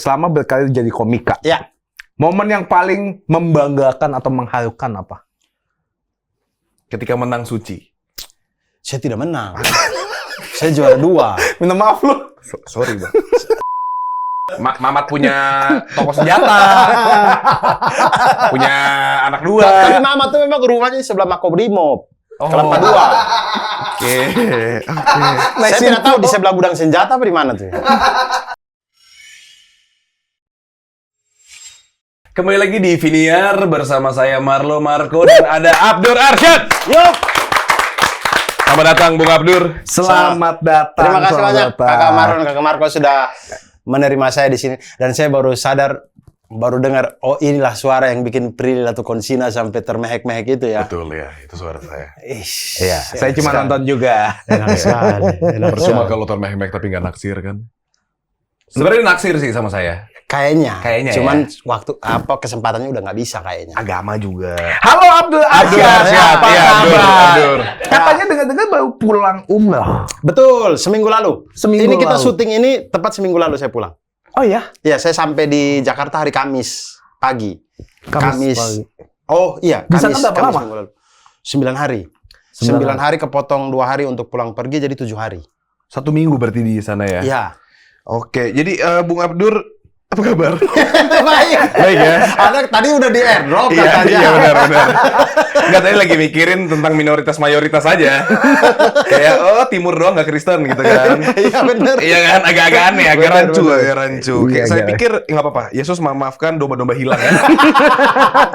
selama berkarir jadi komika. Ya. Momen yang paling membanggakan atau mengharukan apa? Ketika menang Suci. Saya tidak menang. Saya juara 2. Minta maaf lu. Sorry, Bang. Mamat punya toko senjata. Punya anak 2. Tapi Mama tuh memang rumahnya di sebelah Makobrimob. Kelapa 2. Oke. Saya tidak tahu di sebelah gudang senjata apa di mana tuh. Kembali lagi di Viniar bersama saya Marlo Marco dan ada Abdur Arsyad. Yuk. Selamat datang Bung Abdur. Selamat datang. Terima kasih selamat banyak datang. Kakak Marlon, Kakak Marco sudah menerima saya di sini dan saya baru sadar, baru dengar, oh inilah suara yang bikin Prilly Latukonsina sampai termehek-mehek itu ya. Betul ya, itu suara saya. Iya, saya cuma nonton juga. Enak sekali. Enak Percuma sekali. kalau termehek tapi nggak naksir kan. Sebenarnya naksir sih sama saya. Kayaknya. Cuman ya. waktu kesempatannya udah nggak bisa kayaknya. Agama juga. Halo Abdul Arsyad. Apa Iya, Abdur, kabar? Abdur. Katanya dengar-dengar baru pulang umroh. Betul, seminggu lalu. Seminggu ini kita lalu. syuting ini tepat seminggu lalu saya pulang. Oh ya? Iya, saya sampai di Jakarta hari Kamis pagi. Kamis pagi. Oh iya, Di sana Kamis berapa lama? minggu lalu. 9 hari. 9 9 hari kepotong 2 hari untuk pulang pergi jadi 7 hari. 1 minggu berarti di sana ya. Iya. Oke, jadi Bung Abdur apa kabar? Baik. Baik ya. Ada tadi udah di airdrop Iya, katanya. iya benar. Enggak, tadi lagi mikirin tentang minoritas-mayoritas aja. Kayak, timur doang nggak Kristen gitu kan. Iya benar. Iya kan, agak-agak aneh, agak Benar, rancu, benar. agak rancu. Iya, Kayak saya agak. pikir, nggak apa-apa, Yesus memaafkan domba-domba hilang ya.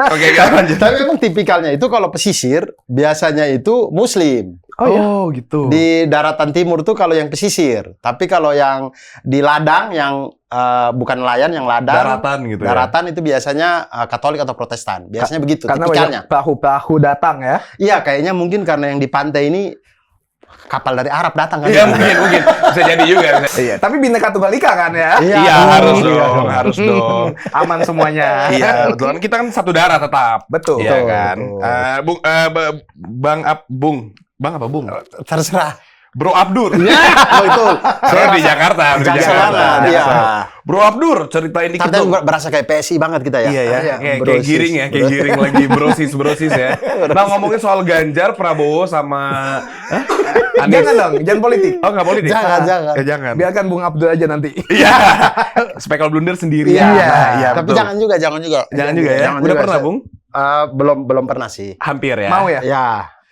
Oke, lanjut. Tapi memang tipikalnya itu kalau pesisir biasanya itu Muslim. Oh, gitu. Di daratan timur tuh kalau yang pesisir. Tapi kalau yang di ladang yang bukan nelayan, yang ladang. Daratan gitu ya. Daratan itu biasanya Katolik atau Protestan. Biasanya begitu Karena tipikalnya. banyak perahu-perahu datang ya. Iya, kayaknya mungkin karena yang di pantai ini kapal dari Arab datang kan. Iya, mungkin. Bisa jadi juga. Iya, tapi Bhinneka Tunggal Ika kan ya. Iya, harus Iya. dong, harus dong. Aman semuanya. Iya, betul. Kita kan satu darah tetap. Betul. Iya kan. betul. Bang apa Bung? Terserah. Bro Abdur. Oh itu. Saya di Jakarta. di Jakarta Jakarta. banget, iya. Bro Abdur, ceritain dikit Tapi dong. berasa kayak PSI banget kita ya. Iya ya, kayak brosis. giring ya, kayak giring lagi brosis ya. Bang ngomongin soal Ganjar, Prabowo sama Anies. Jangan dong, jangan politik. Oh nggak politik? Jangan. Jangan. Biarkan Bung Abdul aja nanti. Iya. Spekal blunder sendiri. Iya. Iya. Tapi betul. jangan juga. Jangan juga ya. Jangan Udah juga. pernah Bung? Belum pernah sih. Hampir ya. Mau ya? Ya,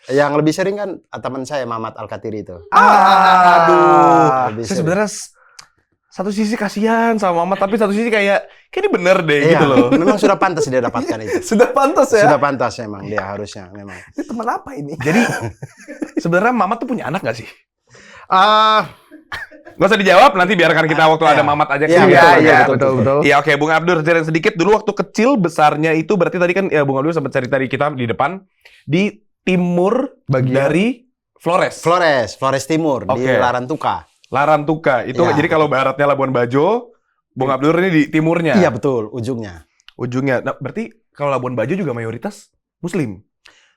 yang lebih sering kan teman saya Mamat Al-Katiri itu. Aduh. Lebih Saya sering. sebenarnya satu sisi kasihan sama Mama, tapi satu sisi kayak ini bener deh Iya, gitu loh. memang sudah pantas dia dapatkan itu. Sudah pantas ya. Sudah pantas memang dia harusnya memang. Ini teman apa ini? Jadi sebenarnya Mama tuh punya anak gak sih? Ah, Gak usah dijawab, nanti biarkan kita waktu ada Mamat aja. Iya, gitu, betul, kan? betul. Iya, oke, Bung Abdur ceritain sedikit dulu waktu kecil besarnya itu berarti tadi kan ya Bung Abdur sempat cerita di kita di depan di timur dari Flores. Flores Timur di Oke. Larantuka. Larantuka. Itu Iya, jadi kalau baratnya Labuan Bajo, Bung Abdur ini di timurnya. Iya betul, ujungnya. Ujungnya. Nah, berarti kalau Labuan Bajo juga mayoritas Muslim.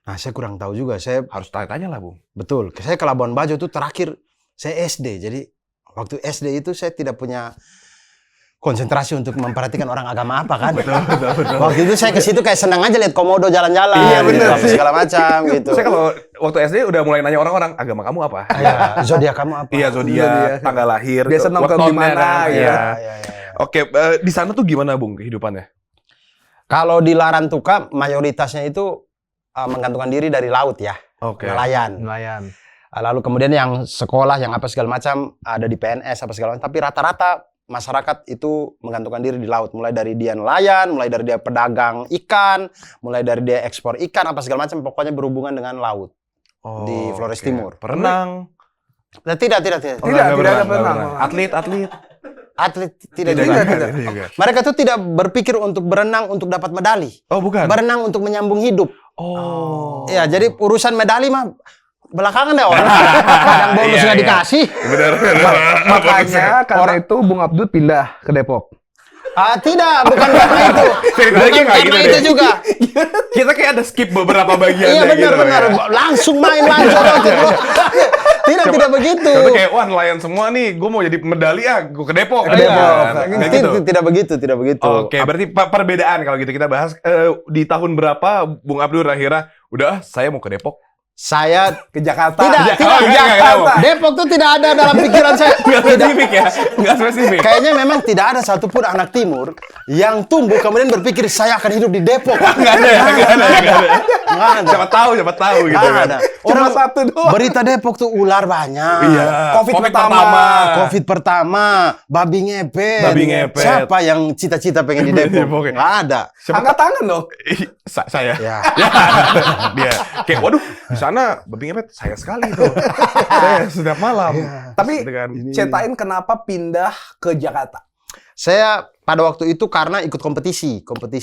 Nah, saya kurang tahu juga. Saya Harus tanya-tanya lah, Bung. betul. Saya ke Labuan Bajo itu terakhir saya SD. Jadi waktu SD itu saya tidak punya konsentrasi untuk memperhatikan orang agama apa kan. Betul. Waktu itu saya ke situ kayak senang aja lihat komodo jalan-jalan, Iya, gitu, bener apa sih. segala macam gitu. Saya kalau waktu SD udah mulai nanya orang-orang, agama kamu apa? Iya, zodiak kamu apa? Iya, zodiak, tanggal lahir, Biasa nongkrong di wetonnya mana, kan. ya. Iya. Iya. Oke, di sana tuh gimana, Bung, kehidupannya? Kalau di Larantuka mayoritasnya itu menggantungkan diri dari laut ya, Oke. nelayan. Nelayan. Lalu kemudian yang sekolah, yang apa segala macam ada di PNS apa segala macam. Tapi rata-rata masyarakat itu menggantungkan diri di laut. Mulai dari dia nelayan, mulai dari dia pedagang ikan, mulai dari dia ekspor ikan apa segala macam. Pokoknya berhubungan dengan laut. Di Flores oke. Timur. Perenang. Nah, tidak. Tidak ada perenang. Atlet. Atlet tidak juga. juga. Mereka tuh tidak berpikir untuk berenang untuk dapat medali. Oh, bukan. Berenang untuk menyambung hidup. Oh. Ya, jadi urusan medali mah belakangan deh orang. Yang bonus Iya, nggak iya. dikasih. Benar. Makanya karena itu Bung Abdul pindah ke Depok. Tidak, bukan karena itu. Ceritanya Bukan kayak karena gitu itu deh. juga. Kita kayak ada skip beberapa bagian. Iya gitu benar. ya. Langsung main langsung. Tidak begitu. Itu kayak, wah nelayan semua nih, gue mau jadi medali gue ke Depok. Ke Depok. Kayak gitu. Tidak begitu. Oke, berarti perbedaan kalau gitu kita bahas di tahun berapa Bung Abdul akhirnya udah saya mau ke Depok. Saya Ke Jakarta. tidak Depok tuh tidak ada dalam pikiran saya. Nggak spesifik ya? Nggak spesifik. Kayaknya memang tidak ada satupun anak timur yang tumbuh kemudian berpikir saya akan hidup di Depok. Nggak ada. Nggak ada. Siapa tahu gitu Nggak kan. ada. Cuma satu doang. Berita Depok tuh ular banyak. Iya. Covid pertama. Covid pertama, babi ngepet. Babi ngepet. Siapa yang cita-cita pengen di Depok, Depok? ya. Nggak ada. Angkat tangan dong. Saya. Ya. Dia kayak waduh di sana babi ngepet saya sekali tuh. Saya setiap malam. Tapi Gitu kan. ceritain kenapa pindah ke Jakarta. Saya pada waktu itu karena ikut kompetisi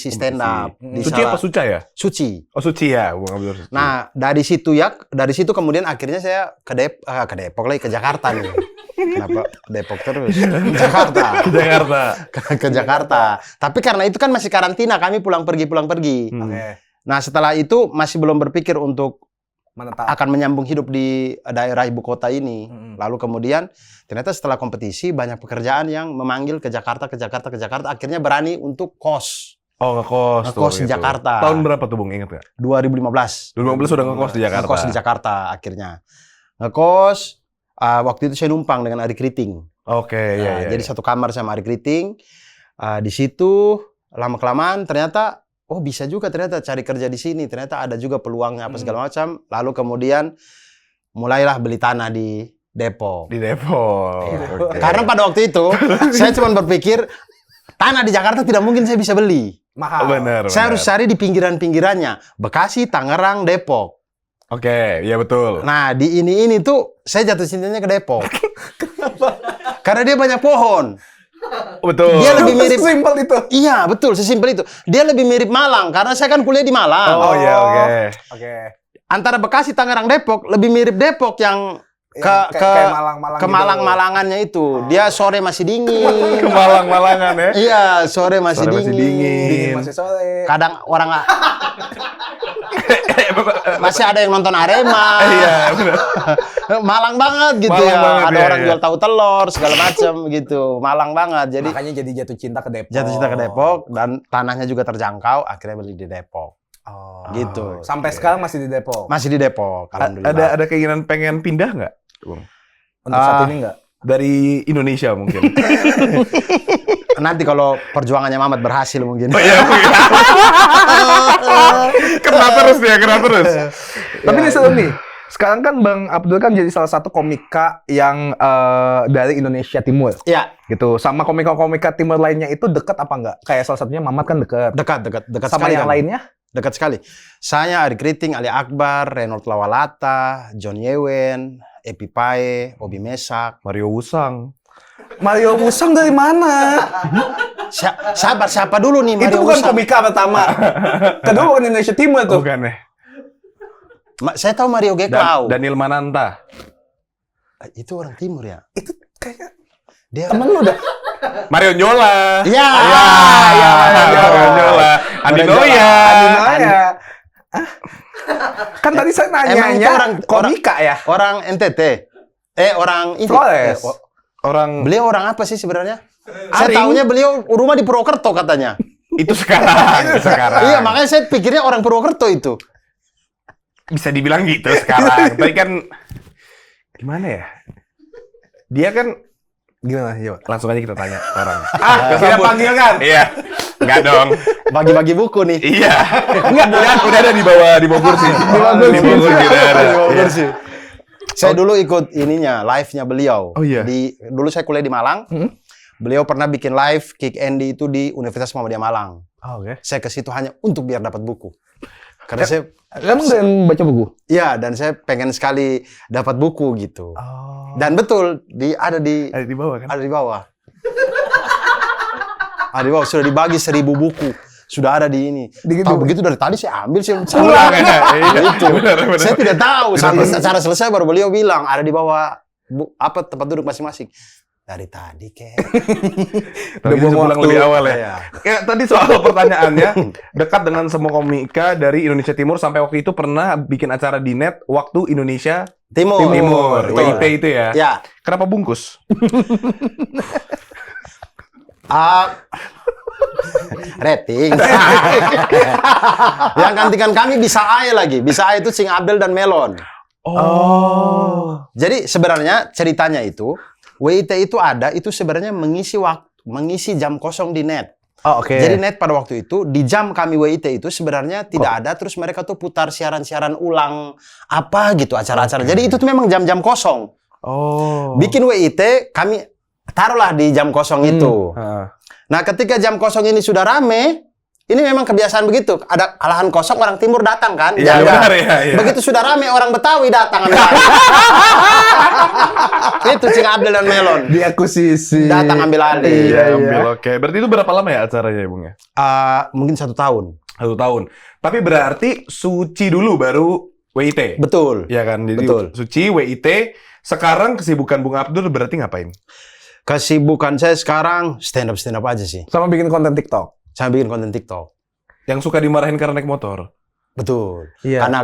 stand up di Suci apa Suca ya? Suci. Oh Suci ya, Bung Abdul. Suci. Nah, dari situ kemudian akhirnya saya ke Depok lagi, ke Jakarta nih. Kenapa Depok terus? Jakarta. Ke Jakarta. Tapi karena itu kan masih karantina, kami pulang pergi. Oke. Nah, setelah itu masih belum berpikir untuk Menetap. akan menyambung hidup di daerah ibu kota ini. Lalu kemudian ternyata setelah kompetisi banyak pekerjaan yang memanggil ke Jakarta. Akhirnya berani untuk kos. Oh ngekos tuh. Ngekos di Jakarta. Tahun berapa tuh Bung, ingat nggak? 2015. 2015 udah ngekos di Jakarta. Ngekos di Jakarta akhirnya. Ngekos, waktu itu saya numpang dengan Ari Kriting. Oke, iya. Jadi satu kamar sama Ari Kriting. Di situ lama-kelamaan ternyata bisa juga ternyata cari kerja di sini. Ternyata ada juga peluangnya apa segala macam. Lalu kemudian mulailah beli tanah di Depok. Di Depok. Oke. Karena pada waktu itu saya cuma berpikir tanah di Jakarta tidak mungkin saya bisa beli. Mahal. Benar. Saya harus cari di pinggiran-pinggirannya. Bekasi, Tangerang, Depok. Oke, iya betul. Nah, di ini tuh saya jatuh cintanya ke Depok. Karena dia banyak pohon. Betul. Dia lebih mirip. Simpel itu. Iya, betul, sesimpel itu. Dia lebih mirip Malang karena saya kan kuliah di Malang. Oh iya, oke. Oke. Antara Bekasi, Tangerang, Depok lebih mirip Depok yang kayak Malang-Malang ke gitu. Malang-Malangannya itu. Dia sore masih dingin. Ke Malang-Malangan ya. Iya, sore masih dingin. Dingin masih sore. Kadang orang masih ada yang nonton Arema. Iya, benar. Malang banget gitu Malang ya. banget, Ada iya, orang iya. jual tahu telur segala macam gitu. Malang banget. Jadi Makanya jadi jatuh cinta ke Depok. jatuh cinta ke Depok dan tanahnya juga terjangkau, akhirnya beli di Depok. Oh. Gitu. Sampai sekarang masih di Depok. Masih di Depok, alhamdulillah. Ada keinginan pengen pindah nggak, Bung? Untuk saat ini enggak? Dari Indonesia mungkin. Nanti kalau perjuangannya Mamat berhasil mungkin. Oh iya, mungkin. Kena terus dia, kena terus. Tapi ini seru nih. Sekarang kan Bang Abdul kan jadi salah satu komika yang dari Indonesia Timur. Iya, Gitu. Sama komika-komika Timur lainnya itu dekat apa enggak? Kayak salah satunya Mamat kan dekat. dekat Sama sekali yang kan. lainnya? Dekat sekali. Saya, Ari Kriting, Ali Akbar, Reynold Lawalata, John Yewen, Epi Pae, Obi Mesak. Mario Wusang. Mario Wusang dari mana? Siapa dulu nih Itu Mario bukan Wusang? komika pertama. Kedua bukan Indonesia Timur tuh. Bukan ya? Saya tahu Mario Geklau. Daniel Mananta. Itu orang timur ya? Itu kayak Dia temen lu dah. Mario Nyola. Iya. Mario Nyola. Andi Noya. Kan tadi saya Emang itu nanyanya orang- komika ya? Orang NTT. Orang ini. Flores. Orang Beliau orang apa sih sebenarnya? Saya Aring. tahunya beliau rumah di Purwokerto katanya. itu sekarang. Iya, makanya saya pikirnya orang Purwokerto itu. Bisa dibilang gitu sekarang. Tapi kan gimana ya? Dia kan Gimana? Coba. langsung aja kita tanya orang. Kita panggil kan? Iya. Enggak dong. Bagi-bagi buku nih. Iya. Enggak, udah ada di bawah kursi. Di bawah kursi udah ada. Iya. Saya dulu ikut ininya, live-nya beliau. Oh, iya? Dulu saya kuliah di Malang. Beliau pernah bikin live Kick Andy itu di Universitas Muhammadiyah Malang. Oh, oke. Saya ke situ hanya untuk biar dapat buku. Karena saya, Emang dan baca buku? iya, dan saya pengen sekali dapat buku gitu. Oh. Dan betul, ada di Ada di bawah kan? Ada di bawah. Ada di bawah, sudah dibagi 1000 buku. Sudah ada di ini. Tahu begitu dari tadi saya ambil sih. Pulang kan? Iya, Itu. benar. Saya tidak tahu. Sampai acara selesai baru beliau bilang ada di bawah tempat duduk masing-masing. Dari tadi Tapi buang pulang waktu. lebih awal ya. Iya. Kayak tadi soal pertanyaannya, dekat dengan semua komika dari Indonesia Timur sampai waktu itu pernah bikin acara di net waktu Indonesia Timur. Betul. WIT itu ya. Ya. Kenapa bungkus? Rating. Yang gantikan kami bisa A lagi. Bisa A itu Sing Abdel dan Melon. Jadi sebenarnya ceritanya itu WIT itu ada itu sebenarnya mengisi jam kosong di net. Oh, oke. Jadi net pada waktu itu di jam kami WIT itu sebenarnya tidak ada, terus mereka tuh putar siaran-siaran ulang apa gitu acara-acara. Jadi itu tuh memang jam-jam kosong. Oh. Bikin WIT kami taruhlah di jam kosong itu. Heeh. Nah, ketika jam kosong ini sudah rame, ini memang kebiasaan begitu. Ada lahan kosong orang timur datang kan? Iya, jaga. benar ya. Begitu sudah rame orang Betawi datang ambil alih. Itu Sing Abdel dan Melon. Diakuisisi. Datang ambil alih. Iya, Iya, ambil oke. Berarti itu berapa lama ya acaranya, Bung ya? Mungkin 1 tahun. 1 tahun. Tapi berarti Suci dulu baru WIT. Betul. Iya kan? Jadi Betul. Suci, WIT. Sekarang kesibukan Bung Abdur berarti ngapain? Kesibukan saya sekarang stand up aja sih. Sama bikin konten TikTok. Saya bikin konten TikTok. Yang suka dimarahin karena naik motor. Betul. Iya. Karena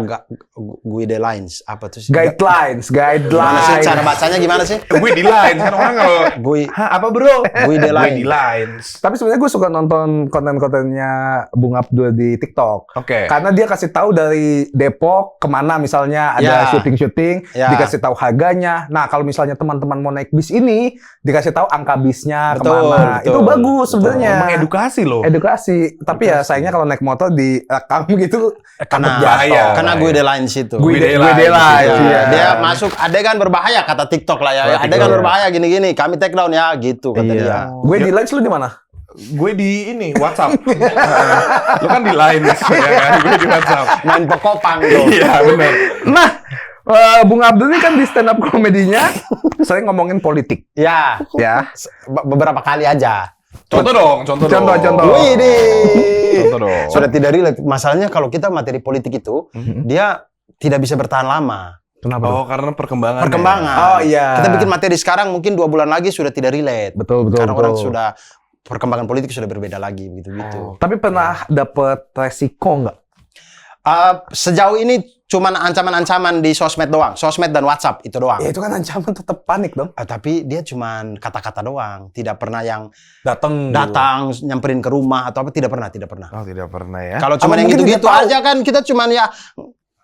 guidelines apa tuh sih? Guidelines. Gimana sih cara bacanya gimana sih? Gue di line kan orang kalau Hah, apa bro? Guidelines. Guidelines. Tapi sebenarnya gue suka nonton konten-kontennya Bung Abdul di TikTok. Oke. Karena dia kasih tahu dari Depok kemana misalnya ada Ya. syuting-syuting, Ya. dikasih tahu harganya. Nah, kalau misalnya teman-teman mau naik bis ini, dikasih tahu angka bisnya Betul, kemana. betul, Itu bagus betul. sebenarnya. Mengedukasi loh. Edukasi. Tapi ya sayangnya kalau naik motor direkam gitu Karena takut jatuh. karena Bahaya. guidelines itu. Guidelines, Ya, iya. Dia masuk adegan berbahaya kata TikTok lah ya. Oh, TikTok, Adegan ya. berbahaya gini-gini, kami take down ya gitu kata dia. Iya. Gue di lines lu di mana? Gue di ini WhatsApp. Lu kan di line ya kan? Gue di WhatsApp. Main pokopang tuh. Iya benar. Nah, Bung Abdul ini kan di stand up komedinya sering ngomongin politik, Ya, ya. beberapa kali aja. Contoh dong. Contoh. Wih Contoh dong. Sudah tidak relate. Masalahnya kalau kita materi politik itu, dia tidak bisa bertahan lama. Kenapa? Oh, karena perkembangan. Perkembangan. Oh iya. Kita bikin materi sekarang mungkin 2 bulan lagi sudah tidak relate. Betul. Karena orang sudah perkembangan politik sudah berbeda lagi gitu-gitu. Tapi pernah dapet resiko nggak? Sejauh ini cuman ancaman-ancaman di sosmed doang, sosmed dan WhatsApp itu doang. Ya itu kan ancaman tetap panik dong. Tapi dia cuman kata-kata doang, tidak pernah yang Datang. nyamperin ke rumah atau apa, tidak pernah. Oh, tidak pernah ya. Kalau cuman Apa yang mungkin gitu-gitu dia tahu? aja kan kita cuman ya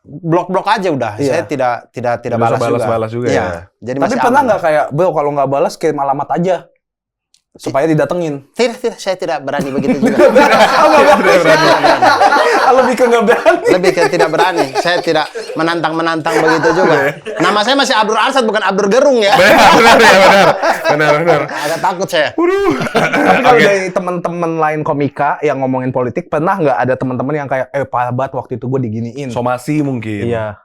blok-blok aja udah. Iya. Saya tidak Tidak balas usah juga. balas juga Iya. ya. Jadi Tapi masih pernah aman. nggak kayak, bro kalau nggak balas kirim alamat aja supaya didatengin? Tidak, saya tidak berani begitu juga. Lebih ke nggak berani. Lebih ke tidak berani. Saya tidak menantang begitu juga. Nama saya masih Abdur Arsad bukan Abdur Gerung ya. Benar. Agak takut saya. Tapi kalau dari teman-teman lain komika yang ngomongin politik, pernah nggak ada teman-teman yang kayak, parah banget waktu itu gue diginiin? Somasi mungkin. Iya.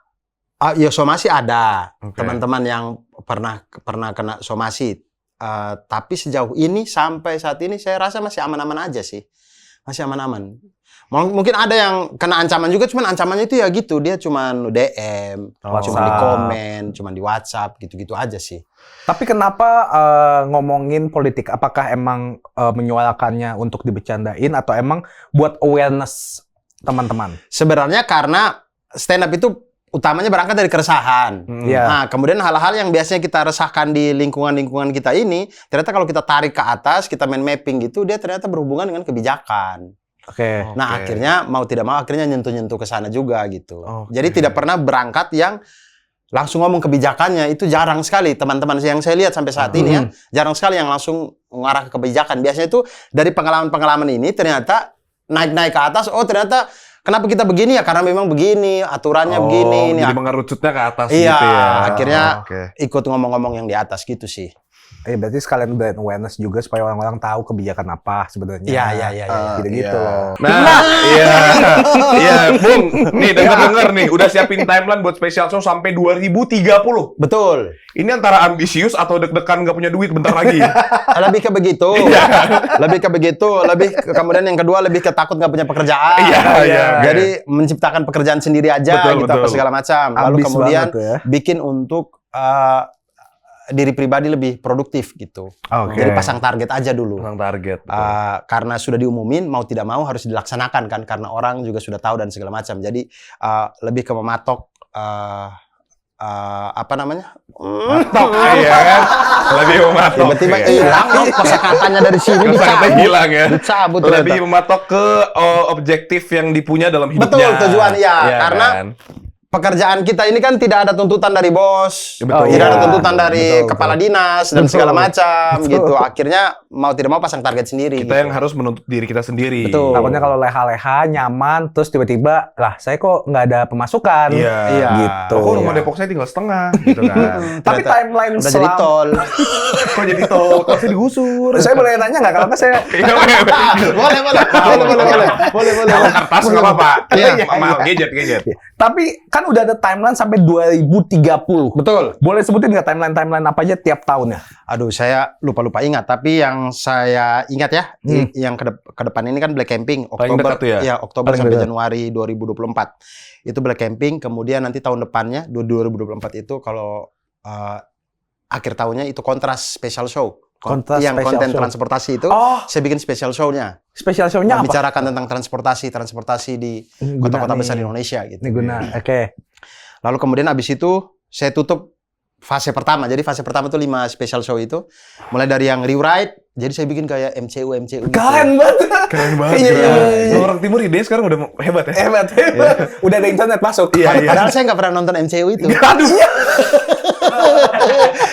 Ya somasi ada. Oke. Teman-teman yang pernah kena somasi. Tapi sejauh ini sampai saat ini saya rasa masih aman-aman aja sih. Masih aman-aman. Mungkin ada yang kena ancaman juga, cuman ancamannya itu ya gitu, dia cuman DM, cuma di komen, cuma di WhatsApp, gitu-gitu aja sih. Tapi kenapa ngomongin politik? Apakah emang menyuarakannya untuk dibecandain atau emang buat awareness teman-teman? Sebenarnya karena stand up itu utamanya berangkat dari keresahan. Iya. Nah, kemudian hal-hal yang biasanya kita resahkan di lingkungan-lingkungan kita ini, ternyata kalau kita tarik ke atas, kita main mapping gitu, dia ternyata berhubungan dengan kebijakan. Oke. Nah, akhirnya mau tidak mau akhirnya nyentuh-nyentuh ke sana juga gitu. Oke. Jadi tidak pernah berangkat yang langsung ngomong kebijakannya, itu jarang sekali teman-teman yang saya lihat sampai saat ini ya. Jarang sekali yang langsung mengarah ke kebijakan. Biasanya itu dari pengalaman-pengalaman ini ternyata naik-naik ke atas, oh ternyata kenapa kita begini ya? Karena memang begini, aturannya begini. Jadi Nih, mengerucutnya ke atas iya, gitu ya. akhirnya Oke. ikut ngomong-ngomong yang di atas gitu sih. Berarti sekalian brand awareness juga supaya orang-orang tahu kebijakan apa sebenarnya. Iya. Gitu-gitu Iya. loh. Nah, iya, Bung. Nih, denger nih, udah siapin timeline buat special show sampai 2030. Betul. Ini antara ambisius atau deg-degan nggak punya duit bentar lagi. Lebih ke begitu. Lebih ke begitu. Kemudian yang kedua lebih ke takut nggak punya pekerjaan. Iya. Jadi menciptakan pekerjaan sendiri aja Betul, gitu apa betul. segala macam. Lalu Ambis kemudian banget ya. bikin untuk diri pribadi lebih produktif gitu. Oke. Jadi pasang target aja dulu. Tentang target. Karena sudah diumumin mau tidak mau harus dilaksanakan kan karena orang juga sudah tahu dan segala macam. Jadi lebih ke mematok apa namanya? Matok, iya kan? Lebih mematok. Tiba-tiba iya. hilang dong kosakatanya dari sini Kosakata dicabut. hilang ya. Dicabut Lebih ternyata. mematok ke objektif yang dipunya dalam hidupnya. Betul, tujuan, ya. Iya Karena kan? pekerjaan kita ini kan tidak ada tuntutan dari bos, Betul. tidak ada Iya. tuntutan dari Betul, kepala dinas dan Betul. segala macam Betul. gitu. Akhirnya mau tidak mau pasang target sendiri. Kita gitu. yang harus menuntut diri kita sendiri. Betul. Takutnya kalau leha-leha nyaman terus tiba-tiba lah saya kok nggak ada pemasukan. Iya. Iya. Gitu. Kok rumah Iya. Depok saya tinggal setengah gitu kan. Tapi Ternyata timeline udah jadi tol. Kok jadi tol? Kok saya digusur? Saya boleh nanya nggak kalau saya Iya, boleh. boleh. Kalau kertas nggak apa-apa. Iya. Sama gadget. tapi kan udah ada timeline sampai 2030. Betul. Boleh sebutin nggak timeline apa aja tiap tahunnya? Aduh, saya lupa ingat. Tapi yang saya ingat ya, yang ke depan ini kan Black Camping. Paling dekat tuh ya? Oktober Paling sampai dekat. Januari 2024. Itu Black Camping. Kemudian nanti tahun depannya, 2024 itu kalau akhir tahunnya itu Kontras Special Show. Kontras yang Special konten Show. transportasi itu, Oh, saya bikin special show-nya. special show-nya apa? Membicarakan tentang transportasi di Ini kota-kota guna besar nih. di Indonesia gitu. Ini guna. Oke. Lalu kemudian abis itu saya tutup fase pertama. Jadi fase pertama itu 5 special show itu. Mulai dari yang rewrite, jadi saya bikin kayak MCU gitu. Keren banget. Keren banget. Iya, ya. iya, iya. Orang timur ide sekarang udah hebat ya. Hebat. Udah ada internet masuk. Padahal saya nggak pernah nonton MCU itu. Aduh.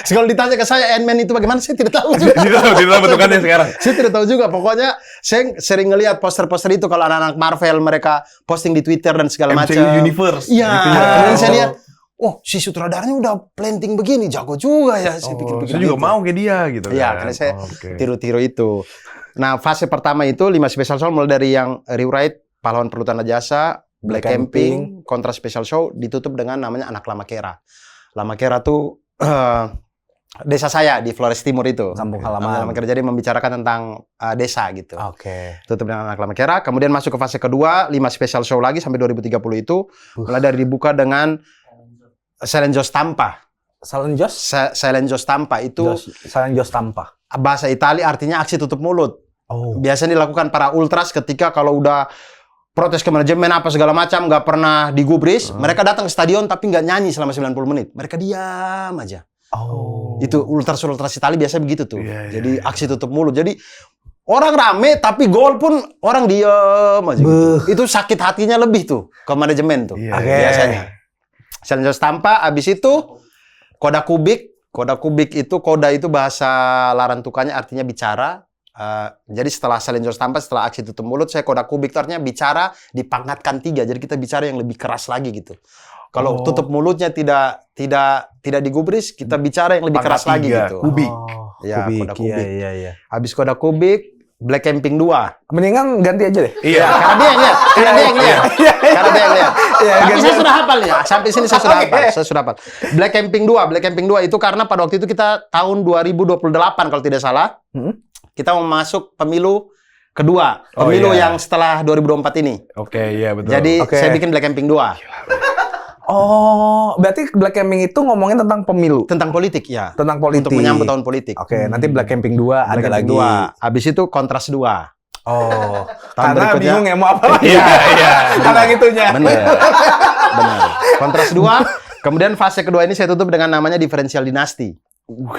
Kalau ditanya ke saya Ant-Man itu bagaimana, saya tidak tahu juga. Tidak tahu bentukannya sekarang. Saya tidak tahu juga. Pokoknya saya sering ngelihat poster-poster itu kalau anak-anak Marvel mereka posting di Twitter dan segala macam. MCU Universe. Iya. Gitu ya. Kemudian saya lihat, oh si sutradaranya udah planting begini, jago juga ya. Saya pikir-pikir Saya juga gitu. mau kayak dia gitu Iya, kan. karena saya Oke. tiru-tiru itu. Nah, fase pertama itu 5 special show mulai dari yang rewrite, pahlawan perhutanan jasa, Black Camping, Kontra Special Show, ditutup dengan namanya Anak Lama Kera. Lama Kera tuh desa saya di Flores Timur itu. Kampung Anak halaman. Lama Kera, jadi membicarakan tentang desa gitu. Oke. Tutup dengan Anak Lama Kera, kemudian masuk ke fase kedua, 5 special show lagi sampai 2030 itu. Mulai dari dibuka dengan Silent Joe Stampa. Silent Jos? Silent Joe Stampa itu Silent Jos tanpa. bahasa Italia artinya aksi tutup mulut. Oh. Biasanya dilakukan para ultras ketika kalau udah protes ke manajemen apa segala macam nggak pernah digubris, mereka datang ke stadion tapi nggak nyanyi selama 90 menit. Mereka diam aja. Oh. Itu ultras Italia biasa begitu tuh. Iya, iya, Jadi aksi tutup mulut. Jadi orang rame tapi gol pun orang diam aja gitu. Itu sakit hatinya lebih tuh ke manajemen tuh. Iya, Oke. Biasanya. Selanjutnya Stampa, abis itu Koda Kubik. Koda Kubik itu, koda itu bahasa larantukanya artinya bicara. Jadi setelah Silent Joe Stampa, setelah aksi tutup mulut, saya Koda Kubik itu artinya bicara dipangkatkan 3. Jadi kita bicara yang lebih keras lagi gitu. Kalau tutup mulutnya tidak digubris, kita bicara yang lebih keras Pangkat lagi 3, gitu. kubik. Ya, kubik. Koda Kubik. Iya. Habis Koda Kubik, Black Camping 2. Mendingan ganti aja deh. Iya. Karena dia yang lihat. Karena dia yang lihat. Iya, Tapi ganti. saya sudah hafal ya. Sampai sini saya sudah hafal. Saya sudah hafal. Black Camping 2. Black Camping 2 itu karena pada waktu itu kita tahun 2028 kalau tidak salah. Kita mau masuk pemilu kedua. Oh, Pemilu iya. yang setelah 2024 ini. Oke, iya betul. Jadi Oke. saya bikin Black Camping 2. Oh, berarti Black Camping itu ngomongin tentang pemilu, Tentang politik ya. tentang politik. Untuk menyambut tahun politik. Oke, nanti Black Camping 2 ada Black lagi. Camping 2. Habis itu Kontras 2. Oh, Tahun karena berikutnya- bingung ya mau apa lagi. Iya. Karena gitunya. Benar. Benar. Kontras 2. Kemudian fase kedua ini saya tutup dengan namanya diferensial dinasti.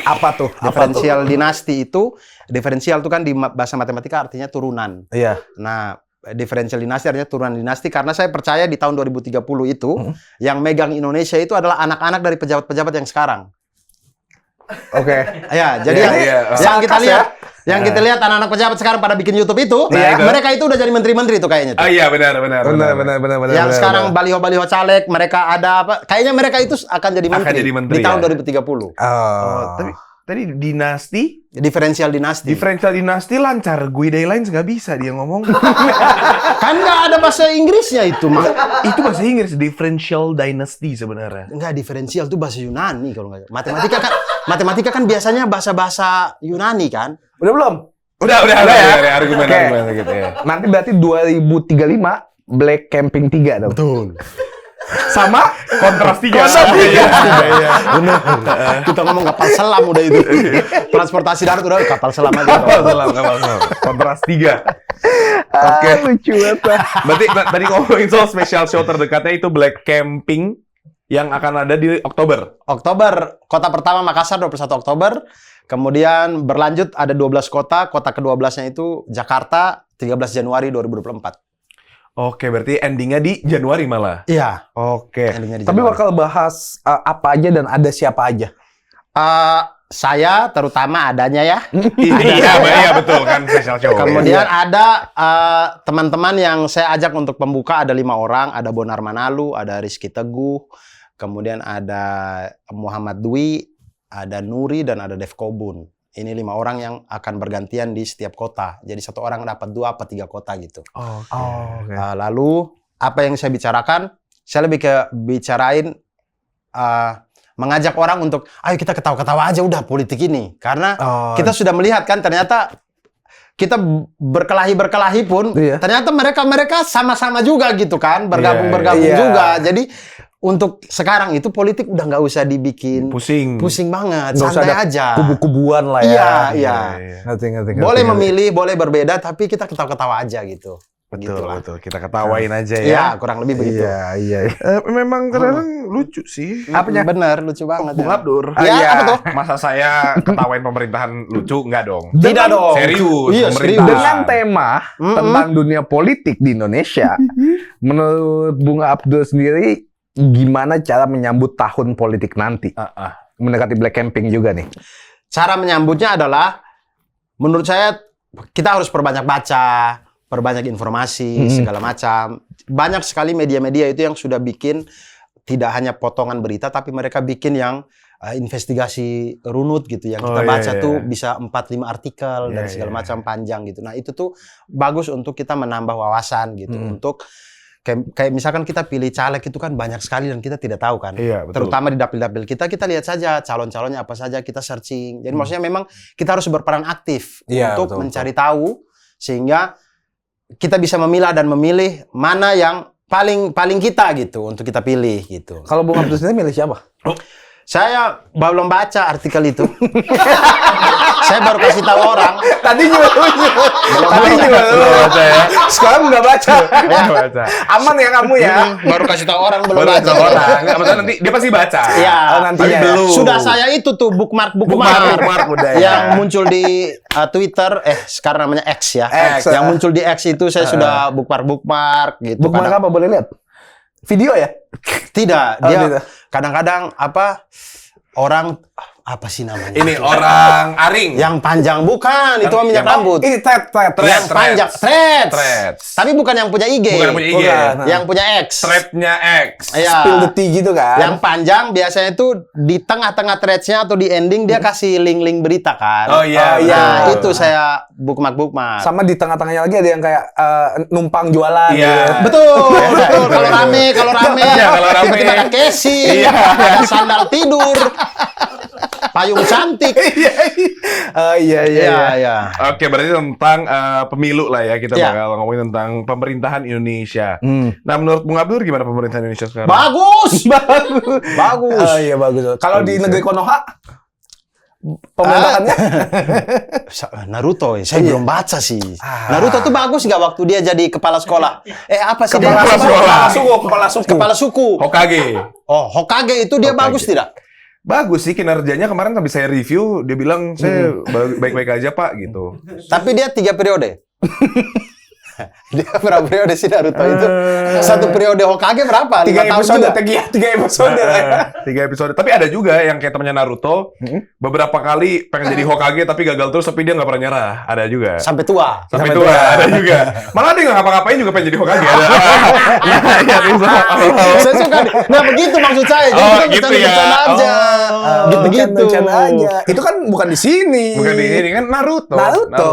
Apa tuh? Diferensial dinasti itu, diferensial itu kan di bahasa matematika artinya turunan. Iya. Nah, diferensial dinasti artinya turunan dinasti karena saya percaya di tahun 2030 itu yang megang Indonesia itu adalah anak-anak dari pejabat-pejabat yang sekarang. Oke. Ya, jadi Iya, yang, iya. yang kita Sarkas lihat, yang kita lihat anak-anak pejabat sekarang pada bikin YouTube itu, Nah, itu. mereka itu udah jadi menteri-menteri tuh kayaknya tuh. Oh iya benar. Yang sekarang baliho-baliho caleg, mereka ada apa? Kayaknya mereka itu akan jadi Akan menteri, jadi menteri, di tahun ya. 2030. Oh, tapi tadi dinasti, Diferensial dinasti. diferensial dinasti lancar. Guide Lines nggak bisa dia ngomong. Kan nggak ada bahasa Inggrisnya itu, Mak. Itu bahasa Inggris, differential dynasty sebenarnya. Enggak, diferensial itu bahasa Yunani kalau nggak. Matematika kan biasanya bahasa Yunani kan. Udah belum? Udah ya. Argumen Oke. gitu ya. Nanti berarti 2035 Black Camping 3 dong. Betul. Sama Kontras 3. Iya. Benar. Kita ngomong kapal selam udah itu. Transportasi darat udah kapal selam aja. Kapal selam. Kontras 3. Oke. Lucu banget. Berarti tadi ngomongin soal special show terdekatnya itu Black Camping yang akan ada di Oktober. Oktober, kota pertama Makassar 21 Oktober. Kemudian berlanjut ada 12 kota. Kota ke-12-nya itu Jakarta 13 Januari 2024. Oke, berarti endingnya di Januari malah. Iya. Oke. Endingnya di Tapi Januari. bakal bahas apa aja dan ada siapa aja. Saya terutama adanya ya. Iya, betul kan special show. Kemudian ada teman-teman yang saya ajak untuk pembuka, ada 5 orang. Ada Bonar Manalu, ada Rizky Teguh, kemudian ada Muhammad Dwi, ada Nuri, dan ada Dev Kobun. Ini 5 orang yang akan bergantian di setiap kota. Jadi satu orang dapat 2 atau 3 kota gitu. Oke. Lalu apa yang saya bicarakan? Saya lebih ke bicarain mengajak orang untuk ayo kita ketawa-ketawa aja udah politik ini. Karena kita sudah melihat kan ternyata kita berkelahi pun ternyata mereka sama-sama juga gitu kan, bergabung juga. Jadi untuk sekarang itu politik udah nggak usah dibikin pusing banget, Nggak santai usah ada aja. kubu-kubuan lah ya. Iya. Ngerti. Boleh memilih, boleh berbeda, tapi kita ketawa-ketawa aja gitu. Betul. Kita ketawain aja ya. Iya, kurang lebih begitu. Iya. Memang kadang lucu sih. Apanya? Bener, lucu banget. Bung Abdur. Iya, apa tuh? Masa saya ketawain pemerintahan lucu? Enggak dong. Tidak dong. Serius. Iya, pemerintahan. Dengan tema tentang dunia politik di Indonesia, menurut Bung Abdul sendiri, gimana cara menyambut tahun politik nanti? Mendekati Black Camping juga nih. Cara menyambutnya adalah, menurut saya, kita harus perbanyak baca, perbanyak informasi, segala macam. Banyak sekali media-media itu yang sudah bikin tidak hanya potongan berita, tapi mereka bikin yang investigasi runut gitu. Yang kita baca tuh bisa 4-5 artikel dan segala macam panjang gitu. Nah itu tuh bagus untuk kita menambah wawasan gitu. Untuk kayak misalkan kita pilih caleg itu kan banyak sekali dan kita tidak tahu kan. Iya, betul. Terutama di dapil-dapil kita lihat saja calon-calonnya apa saja, kita searching. Jadi maksudnya memang kita harus berperan aktif untuk mencari tahu sehingga kita bisa memilah dan memilih mana yang paling kita gitu untuk kita pilih gitu. Kalau Bung Abdul sendiri milih siapa? Saya belum baca artikel itu. Saya baru kasih tahu orang. Tadi juga baca ya. Sekarang nggak baca. Aman ya kamu ya. Baru kasih tahu orang belum Baru baca. orang. Enggak, maksudnya nanti dia pasti baca. Iya, nanti tapi belum. Sudah saya itu tuh bookmark udah ya. yang muncul di Twitter, sekarang namanya X ya. X, yang muncul di X itu saya sudah bookmark gitu. Bookmark apa boleh lihat? Video ya? Tidak, Oh, dia tidak. kadang-kadang orang apa sih namanya? Ini orang aring. Yang panjang bukan, itu mah minyak yang- rambut. Ini thread. Yang panjang, threads. Threads. Tapi bukan yang punya IG. Bukan yang punya IG. Bukan. Yang punya X. Threadnya X. Iya. Spill the tea gitu kan? Yang panjang biasanya itu di tengah-tengah threads-nya atau di ending dia kasih link-link berita kan. Oh iya. Nah, itu saya bookmark. Sama di tengah-tengahnya lagi ada yang kayak numpang jualan. Iya. Gitu. Betul. Kalau rame. Iya, kalau rame. Tiba-tiba ada casing, Iya. ada sandal tidur, payung cantik. Iya. Oke, berarti tentang pemilu lah ya. Kita Iya. bakal ngomongin tentang pemerintahan Indonesia. Nah, menurut Bung Abdur gimana pemerintahan Indonesia sekarang? Bagus. Bagus. Oh iya bagus. Kalau di negeri Konoha pemerintahannya Naruto ya, saya belum baca sih. Naruto tuh bagus nggak waktu dia jadi kepala sekolah? Apa sih Kepala dia? sekolah. Kepala suku. Hokage. Oh, Hokage itu dia Hokage. bagus tidak? Bagus sih kinerjanya kemarin habis saya review, dia bilang saya baik-baik aja Pak gitu. Tapi dia 3 periode. Dia berapa periode sih Naruto itu? Satu periode Hokage berapa? 3 5 tahun episode, juga. 3 episode. 3 episode. Tapi ada juga yang kayak temannya Naruto, beberapa kali pengen jadi Hokage tapi gagal terus, tapi dia nggak pernah nyerah. Ada juga. Sampai tua. Sampai tua ada juga. Malah dia nggak ngapa-ngapain juga pengen jadi Hokage. Ada. Nah, ya, bisa. Saya suka. Nah, begitu maksud saya. Jadi Oh, kita gitu bercanda-bercanda ya. aja. Gitu-gitu. Bercanda aja. Itu kan bukan di sini. Bukan di sini kan Naruto.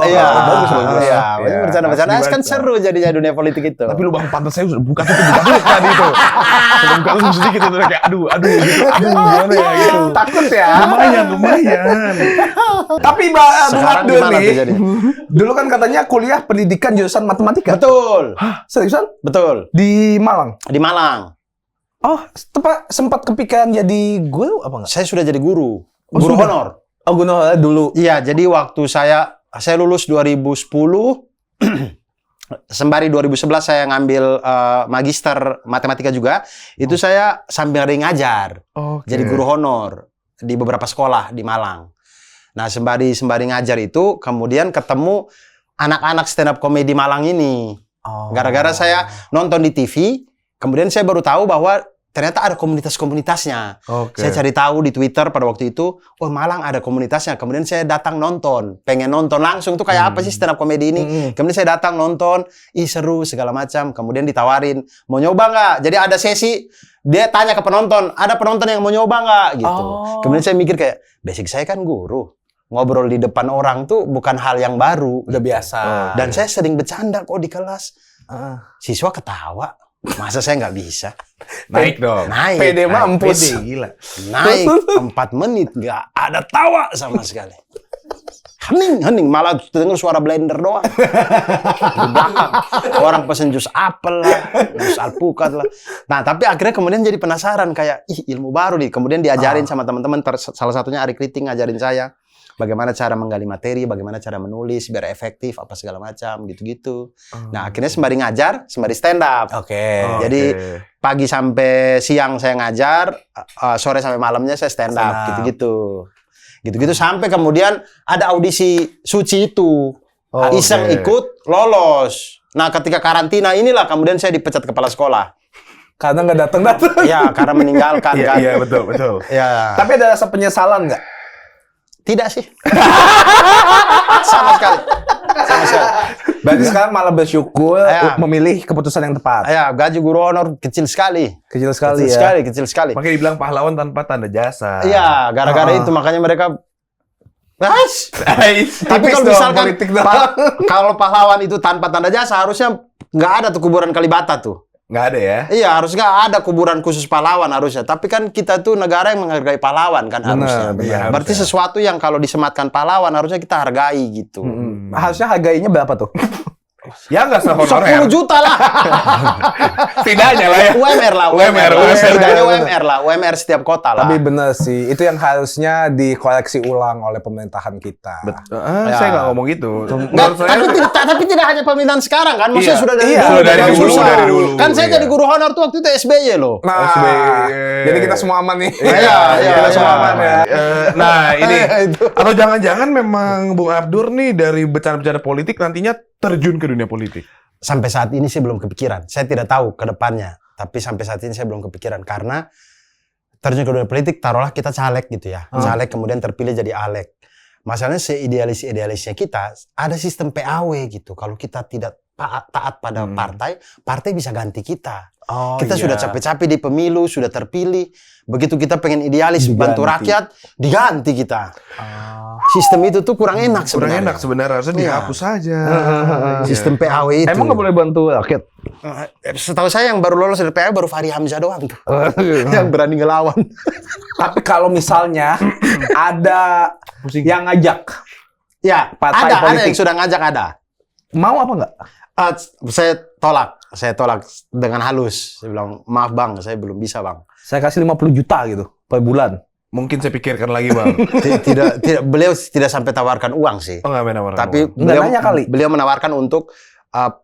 Iya, Bagus. Iya, Iya. bercanda-bercanda Harus kan dibaca. seru jadinya dunia politik itu. Tapi lubang pantat saya udah buka tutup tadi itu. Udah buka tutup sedikit itu kayak aduh gitu. Aduh gimana ya gitu. Takut ya. Lumayan. Tapi Bung Sekarang Abdul gimana nih, tuh jadi? dulu kan katanya kuliah pendidikan jurusan matematika. Betul. Seriusan? Betul. Di Malang. Di Malang. Oh, sempat kepikiran jadi guru apa enggak? Saya sudah jadi guru. Oh, Guru sudah? honor. Oh, guru dulu. Iya, jadi waktu saya lulus 2010 sembari 2011 saya ngambil magister matematika juga, itu saya sambil ngajar. Jadi guru honor di beberapa sekolah di Malang. Nah, sembari ngajar itu kemudian ketemu anak-anak stand up comedy Malang ini. Gara-gara saya nonton di TV, kemudian saya baru tahu bahwa ternyata ada komunitas-komunitasnya. Saya cari tahu di Twitter pada waktu itu, oh Malang ada komunitasnya. Kemudian saya datang nonton, pengen nonton langsung tuh kayak apa sih stand up comedy ini. Kemudian saya datang nonton, seru segala macam. Kemudian ditawarin, mau nyoba nggak? Jadi ada sesi, dia tanya ke penonton, ada penonton yang mau nyoba nggak? Gitu. Kemudian saya mikir kayak, basic saya kan guru. Ngobrol di depan orang tuh bukan hal yang baru. Udah biasa. Dan saya sering bercanda kok di kelas. Siswa ketawa. Masa saya nggak bisa? Naik dong. Naik. PD mampus. PD, gila. Naik 4 menit nggak ada tawa sama sekali. Hening, malah dengar suara blender doang. Di belakang. Orang pesen jus apel lah, jus alpukat lah. Nah, tapi akhirnya kemudian jadi penasaran kayak, ilmu baru nih. Kemudian diajarin sama teman-teman, salah satunya Ari Kriting ngajarin saya. Bagaimana cara menggali materi, bagaimana cara menulis biar efektif, apa segala macam, gitu-gitu. Nah, akhirnya sembari ngajar, sembari stand up. Jadi pagi sampai siang saya ngajar, sore sampai malamnya saya stand up, gitu-gitu. Gitu-gitu sampai kemudian ada audisi suci itu. Iseng ikut, lolos. Nah, ketika karantina inilah kemudian saya dipecat kepala sekolah. Karena nggak datang. Ya, karena meninggalkan kan. Iya, betul. Ya. Tapi ada rasa penyesalan nggak? Tidak sih. Sama sekali. Berarti sekarang malah bersyukur memilih keputusan yang tepat. Ya, gaji guru honor kecil sekali. Kecil sekali. Kecil sekali. Makanya dibilang pahlawan tanpa tanda jasa. Iya, gara-gara itu makanya mereka tapi kalau misalkan kalau pahlawan itu tanpa tanda jasa harusnya nggak ada tuh kuburan Kalibata tuh. Nggak ada ya? Iya, harus nggak ada kuburan khusus pahlawan harusnya. Tapi kan kita tuh negara yang menghargai pahlawan kan harusnya. Benar. Berarti sesuatu yang kalau disematkan pahlawan harusnya kita hargai gitu. Harusnya hargainya berapa tuh? Ya nggak sehonorer. 10 juta lah. Setidaknya lah ya. UMR lah. Setidaknya UMR lah. UMR setiap kota lah. Tapi bener sih, itu yang harusnya dikoreksi ulang oleh pemerintahan kita. Saya nggak ngomong gitu. Tapi tidak hanya pemerintahan sekarang kan. Maksudnya sudah dari dulu. Kan saya jadi guru honor tuh waktu itu SBY loh. Nah, jadi kita semua aman nih. Iya, kita semua aman ya. Nah, ini atau jangan-jangan memang Bung Abdur nih dari bercanda-bercanda politik nantinya terjun ke dunia politik? Sampai saat ini saya belum kepikiran. Saya tidak tahu ke depannya. Tapi sampai saat ini saya belum kepikiran. Karena terjun ke dunia politik, taruhlah kita caleg gitu ya. Caleg kemudian terpilih jadi alek. Masalahnya seidealis-idealisnya kita, ada sistem PAW gitu. Kalau kita tidak taat pada partai bisa ganti kita. Kita sudah capek-capek di pemilu, sudah terpilih. Begitu kita pengen idealis, bantu rakyat, diganti kita. Sistem itu tuh kurang enak sebenarnya. Kurang enak sebenarnya, harusnya dihapus saja. Sistem PAW itu. Emang nggak boleh bantu rakyat? Setahu saya yang baru lolos dari PAW baru Fahri Hamzah doang tuh. Yang berani ngelawan. Tapi kalau misalnya ada yang ngajak, ya, partai ada politik. yang sudah ngajak ada. Mau apa nggak? Saya tolak dengan halus. Saya bilang, maaf bang, saya belum bisa bang. Saya kasih 50 juta gitu per bulan. Mungkin saya pikirkan lagi bang. Tidak, beliau tidak sampai tawarkan uang sih. Nggak menawarkan. Tapi uang. beliau menawarkan untuk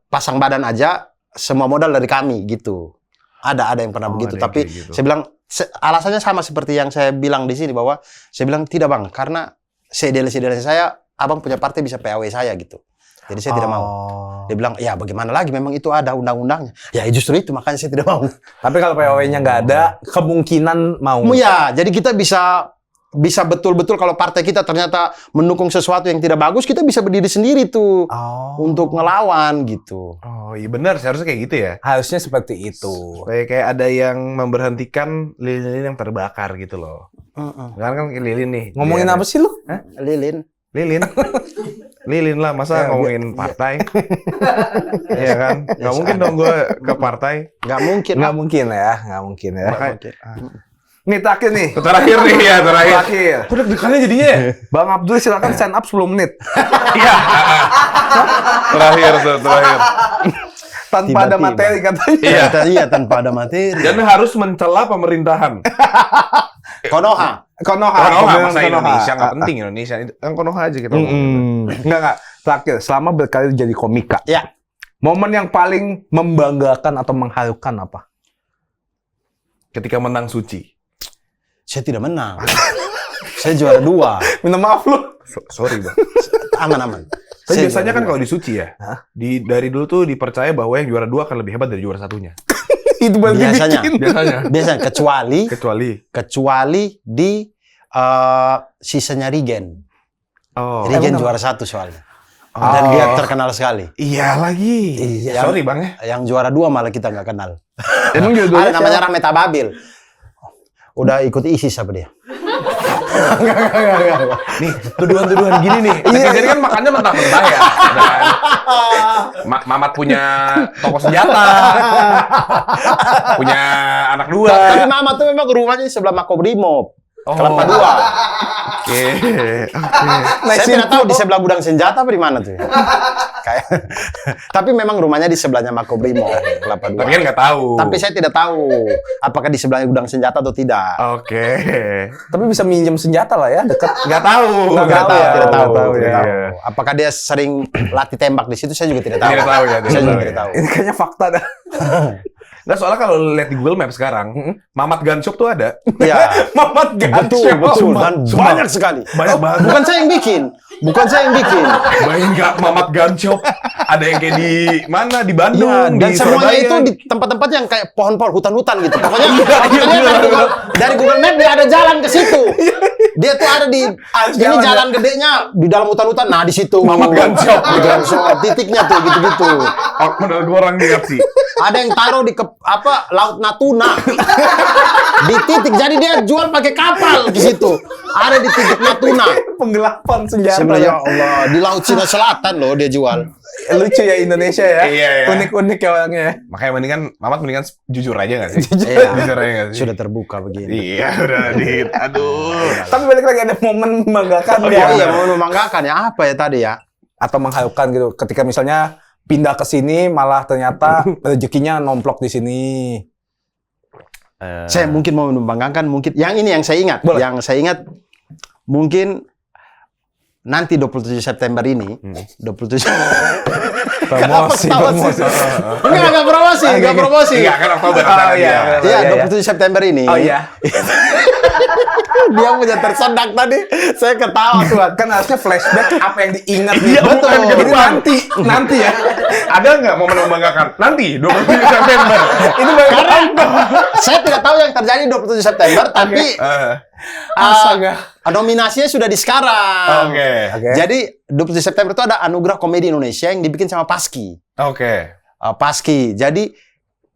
pasang badan aja semua modal dari kami gitu. Ada yang pernah begitu. Tapi gitu. Saya bilang alasannya sama seperti yang saya bilang di sini bahwa saya bilang tidak bang, karena seidealis saya, abang punya partai bisa PAW saya gitu. Jadi saya tidak mau. Dia bilang, ya bagaimana lagi, memang itu ada undang-undangnya. Ya justru itu, makanya saya tidak mau. Tapi kalau PAW-nya nggak ada, kemungkinan mau. Ya, jadi kita bisa betul-betul kalau partai kita ternyata mendukung sesuatu yang tidak bagus, kita bisa berdiri sendiri tuh untuk ngelawan gitu. Oh iya benar, seharusnya kayak gitu ya. Harusnya seperti itu. Kayak ada yang memberhentikan lilin-lilin yang terbakar gitu loh. Kan lilin nih. Ngomongin apa sih lu? Lilin. Lilin lah, masa ngomongin partai? Iya kan? Nggak mungkin dong gue ke partai. Nggak mungkin ya. Nih terakhir nih. Terakhir. Kok deg-degannya jadinya? Bang Abdul silakan stand up 10 menit. Iya. Terakhir. Tanpa ada materi katanya. Iya, tanpa ada materi. Dan harus mencela pemerintahan. Konoha. Masa Indonesia nggak penting Indonesia. Kan Konoha aja kita ngomong. Enggak. Terakhir, selama berkarir jadi komika. Ya. Momen yang paling membanggakan atau mengharukan apa? Ketika menang Suci. Saya tidak menang. Saya juara 2. Minta maaf lu. Sorry bang. Aman. Tapi Saya biasanya juara kan 2. kalau di Suci ya, dari dulu tuh dipercaya bahwa yang juara 2 akan lebih hebat dari juara 1-nya. Itu baru Biasanya. dibikin. Biasanya. kecuali di sisanya Regen. Oh. Regen emang juara 1 soalnya. Dan dia terkenal sekali. Iya lagi. Iya. Sorry bang ya. Yang juara 2 malah kita nggak kenal. Emang judulnya Ada namanya Rahmet Ababil. Udah ikut ISIS apa dia? Nih, tuduhan-tuduhan gini nih. Jadi kan makannya mentah-mentah ya. Dan Mamat punya toko senjata. Punya anak 2. Tapi Mama tuh memang rumahnya di sebelah Makobrimob. Kelapa 2. Oke. Saya tidak tahu di sebelah gudang senjata apa di mana tuh ya. Tapi memang rumahnya di sebelahnya Makobrimob, Kelapa 2. Tapi kan nggak tahu. Tapi saya tidak tahu apakah di sebelahnya gudang senjata atau tidak. Oke. Tapi bisa minjem senjata lah ya, dekat. Nggak tahu. Tidak tahu, ya, tidak tahu, nggak tahu, tidak ya. tahu. Apakah dia sering latih tembak di situ? Saya juga tidak tahu. Tidak tahu ya, Saya juga tahu tidak ya. tahu. Ini kayaknya fakta dah. Nggak, soalnya kalau lihat di Google Maps sekarang, Mamat Ganshop tuh ada. Iya. Mamat Betul, betul. Dan banyak sekali. Banyak banget. Bukan saya yang bikin. Bayangin nggak Mamat Ganshop. Ada yang kayak di mana? Di Bandung, Iya, dan di semuanya Surabaya. itu di tempat-tempat yang kayak pohon-pohon, hutan-hutan gitu. Pokoknya iya. dari Google Map dia ada jalan ke situ. Dia tuh ada di ini jalan gedenya di dalam hutan-hutan. Nah, di situ. Mamat Ganshop. Di Ganshop. Titiknya tuh gitu-gitu. Oh, menurut gue orang lihat sih. Ada yang taruh di Laut Natuna. Di titik, jadi dia jual pakai kapal di situ. Ada di titik Natuna. Penggelapan senjata. Sebenarnya ya Allah, di Laut Cina Selatan loh dia jual. Lucu ya Indonesia ya. Iya. Unik-unik ya orangnya. Makanya Mamat mendingan jujur aja nggak sih? Iya. Jujur aja nggak sih? Sudah terbuka begini. Iya, udah Dit. Aduh. Tapi balik lagi ada momen membanggakan Oh ya. iya, mau membanggakan ya apa ya tadi ya? Atau mengharukan gitu. Ketika misalnya pindah ke sini malah ternyata rezekinya nomplok di sini. Saya mungkin mau membanggakan, mungkin yang ini yang saya ingat. Boleh. Yang saya ingat mungkin nanti 27 September ini, 27 Promosi. Enggak promosi, enggak promosi. Enggak, kan Oktober. Oh, iya. Iya, 27 September ini. Oh iya. Dia punya tersendak tadi. Saya ketawa tuh. Kan harusnya flashback apa yang diingat nih. Iya, Betul. bukan ke Jadi depan. nanti ya. Ada nggak momen membanggakan? Nanti 27 September. Ini baru Karena saya tidak tahu yang terjadi 27 September, tapi astaga. nominasinya sudah di sekarang. Oke. Jadi 27 September itu ada Anugerah Komedi Indonesia yang dibikin sama Paski. Oke. Paski. Jadi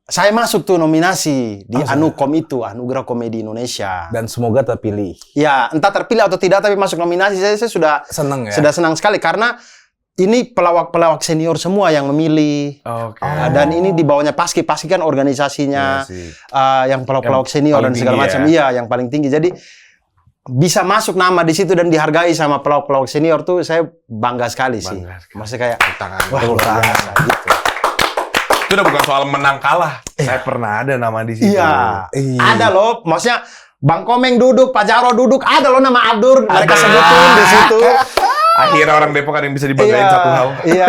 saya masuk tuh nominasi di Anukom itu, Anugerah Komedi Indonesia. Dan semoga terpilih. Ya, entah terpilih atau tidak tapi masuk nominasi saya sudah Seneng ya. sudah senang sekali karena ini pelawak-pelawak senior semua yang memilih. Oke. Dan ini di bawahnya Paski. Paski kan organisasinya Iya sih. yang pelawak-pelawak senior dan paling segala tinggi macam. ya. Iya, yang paling tinggi. Jadi bisa masuk nama di situ dan dihargai sama pelawak-pelawak senior tuh saya bangga sekali sih. Bangga sekali. Maksudnya kayak Tangan. wah luar biasa gitu. Itu udah bukan soal menang kalah. Saya pernah ada nama di situ. Iya. Iya. Ada loh, maksudnya Bang Komeng duduk, Pak Jaro duduk, ada loh nama Abdur mereka Ada. sebutin di situ. Akhirnya orang Depok ada yang bisa dibanggain satu hal. Iya,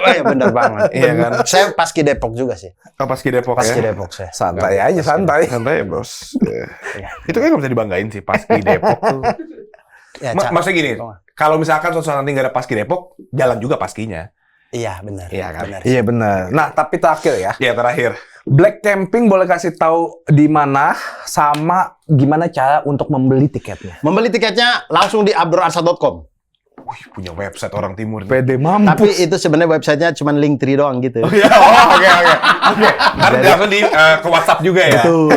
iya benar banget. Iya kan? Saya Paski Depok juga sih. Paski Depok Paski ya. Depok saya. Santai aja, santai. Santai ya, Bos. Itu kan nggak bisa dibanggain sih Paski Depok tuh. Ya, Maksudnya gini, kalau misalkan suatu saat nanti nggak ada Paski Depok, jalan juga Paskinya. iya benar. Iya kan? Benar. Iya benar. Nah, tapi terakhir ya. Ya terakhir. Black Camping boleh kasih tahu di mana sama gimana cara untuk membeli tiketnya. Membeli tiketnya langsung di abdurarsa.com. Wih, punya website orang timur. PD Tapi mampus. itu sebenarnya websitenya cuma Linktree doang gitu. Oh, iya, oke. Ntar langsung di ke WhatsApp juga ya. Betul.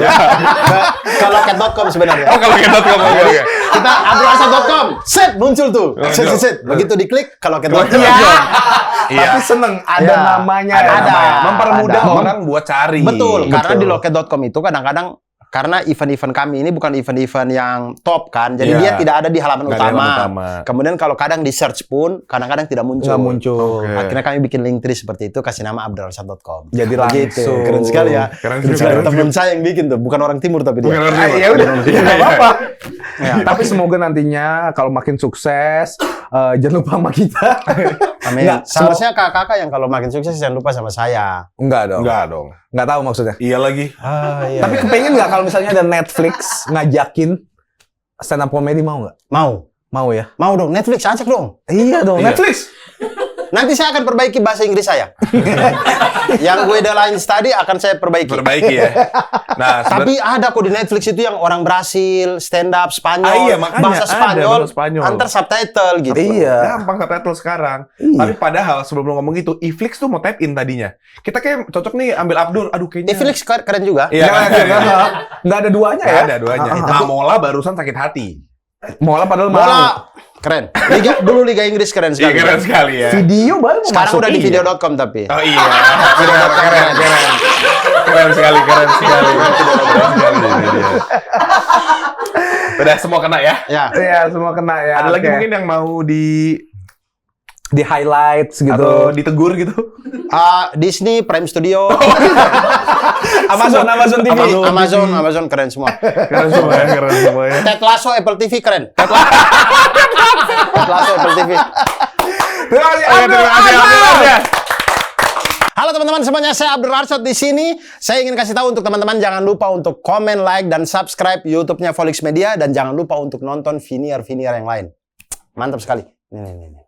Ke loket.com sebenarnya. Oh, kalau kita tuh oke. Kita abdurarsa.com. Set muncul tuh. Muncul. Set. Begitu diklik ke loket.com. Iya. Tapi seneng ada Iya. namanya. Ada Ada. namanya. Mempermudah Ada. orang buat cari. Betul, karena Betul. di loket.com itu kadang-kadang karena event-event kami ini bukan event-event yang top kan, jadi Iya. dia tidak ada di halaman Nggak ada utama. halaman utama. Kemudian kalau kadang di search pun kadang-kadang tidak muncul. Nggak muncul. Oke. Akhirnya kami bikin Linktree seperti itu, kasih nama abdurarsa.com. Jadi Begitu. langsung. Keren sekali ya. Keren sekali. juga. Temen saya yang bikin tuh, bukan orang timur tapi dia. Bukan orang Ah, timur. ya udah, Iya, nggak iya. apa-apa. Ya. Tapi semoga nantinya kalau makin sukses, jangan lupa sama kita. Amin. Nggak, Seharusnya kakak yang kalau makin sukses jangan lupa sama saya. Enggak dong. Enggak dong. Enggak tahu maksudnya. Iya lagi. Iya. Tapi kepengen nggak kalau misalnya ada Netflix ngajakin stand up comedy, mau nggak? Mau. Mau ya? Mau dong, Netflix ajak dong. Iya dong. Iya. Netflix. Nanti saya akan perbaiki bahasa Inggris saya. Yang gue lain tadi akan saya perbaiki. Perbaiki ya. Nah, Tapi ada kok di Netflix itu yang orang Brasil, stand up Spanyol, Ah, iya, makanya bahasa ada Spanyol, bahasa Spanyol. antar subtitle gitu. Iya. gampang subtitle sekarang. Iya. Tapi padahal sebelum lo ngomong gitu, Iflix tuh mau tap in tadinya. Kita kayak cocok nih ambil Abdur. Aduh kayaknya. Netflix keren juga. Iya, Nggak ada duanya Nggak ya? ada duanya. Nah, Mola barusan sakit hati. Mola padahal mau. Bola keren. Dulu Liga Inggris keren Iya, sekali. keren sekali ya. Video baru mau Sekarang masuk, udah di iya. video.com tapi. Oh iya, keren. Keren sekali. Keren sekali. Ini dia. Udah semua kena ya. Ya. Iya, semua kena ya. Ada lagi Oke. mungkin yang mau di highlights gitu. atau ditegur gitu. Disney, Prime Studio, Amazon TV. Amazon keren semua. Keren semua ya. Ted Lasso Apple TV keren. Ted Lasso Apple TV. Terima kasih. Terima kasih. Halo teman-teman semuanya, saya Abdur Arsyad di sini. Saya ingin kasih tahu untuk teman-teman jangan lupa untuk komen, like, dan subscribe YouTube-nya Volix Media dan jangan lupa untuk nonton Viniar yang lain. Mantap sekali. Nih.